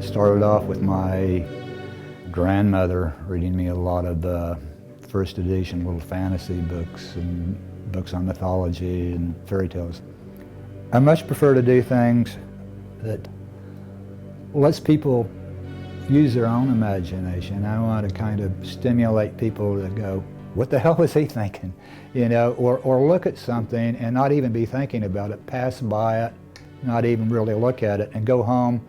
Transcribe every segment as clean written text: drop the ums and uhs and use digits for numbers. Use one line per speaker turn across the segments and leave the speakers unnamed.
Started off with my grandmother reading me a lot of first edition little fantasy books and books on mythology and fairy tales. I much prefer to do things that lets people use their own imagination. I want to kind of stimulate people to go, what the hell was he thinking? You know, or look at something and not even be thinking about it, pass by it, not even really look at it, and go home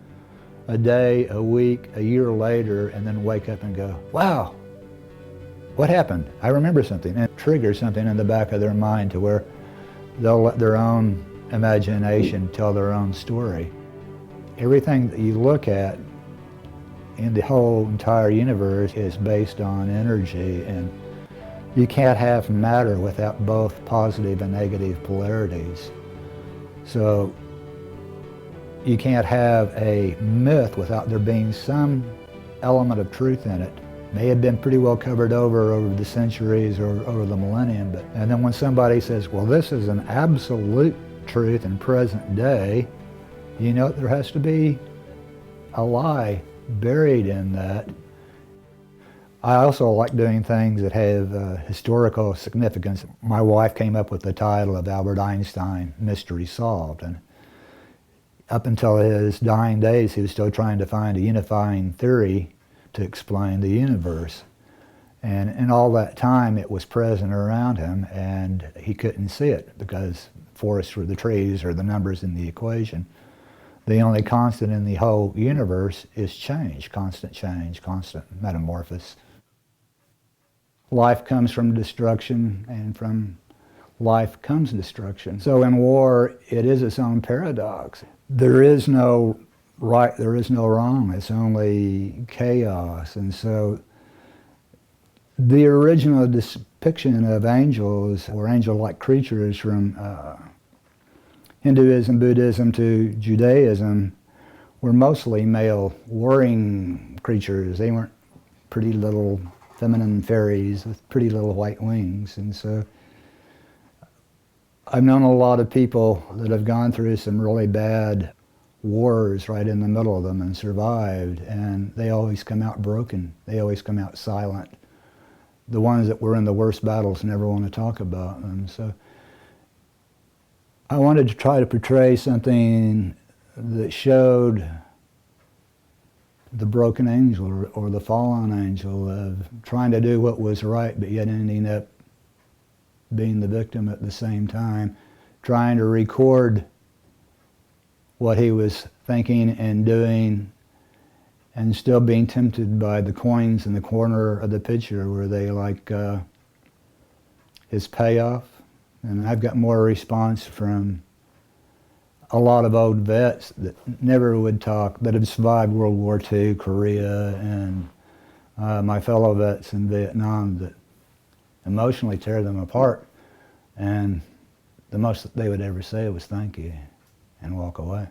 a day, a week, a year later, and then wake up and go, wow, what happened? I remember something, and trigger something in the back of their mind to where they'll let their own imagination tell their own story. Everything that you look at in the whole entire universe is based on energy, and you can't have matter without both positive and negative polarities. So you can't have a myth without there being some element of truth in it. May have been pretty well covered over the centuries or over the millennium, and then when somebody says, well, this is an absolute truth in present day, you know there has to be a lie buried in that. I also like doing things that have historical significance. My wife came up with the title of Albert Einstein, Mystery Solved, and up until his dying days, he was still trying to find a unifying theory to explain the universe. And in all that time, it was present around him, and he couldn't see it because forests were the trees or the numbers in the equation. The only constant in the whole universe is change, constant metamorphosis. Life comes from destruction, and from life comes destruction. So in war, it is its own paradox. There is no right, there is no wrong, it's only chaos. And so the original depiction of angels, or angel-like creatures from Hinduism, Buddhism to Judaism, were mostly male warring creatures. They weren't pretty little feminine fairies with pretty little white wings. And so I've known a lot of people that have gone through some really bad wars right in the middle of them and survived, and they always come out broken. They always come out silent. The ones that were in the worst battles never want to talk about them. So I wanted to try to portray something that showed the broken angel or the fallen angel of trying to do what was right, but yet ending up being the victim at the same time, trying to record what he was thinking and doing, and still being tempted by the coins in the corner of the picture where they like his payoff. And I've got more response from a lot of old vets that never would talk, that have survived World War II, Korea, and my fellow vets in Vietnam that emotionally tear them apart, and the most that they would ever say was thank you and walk away.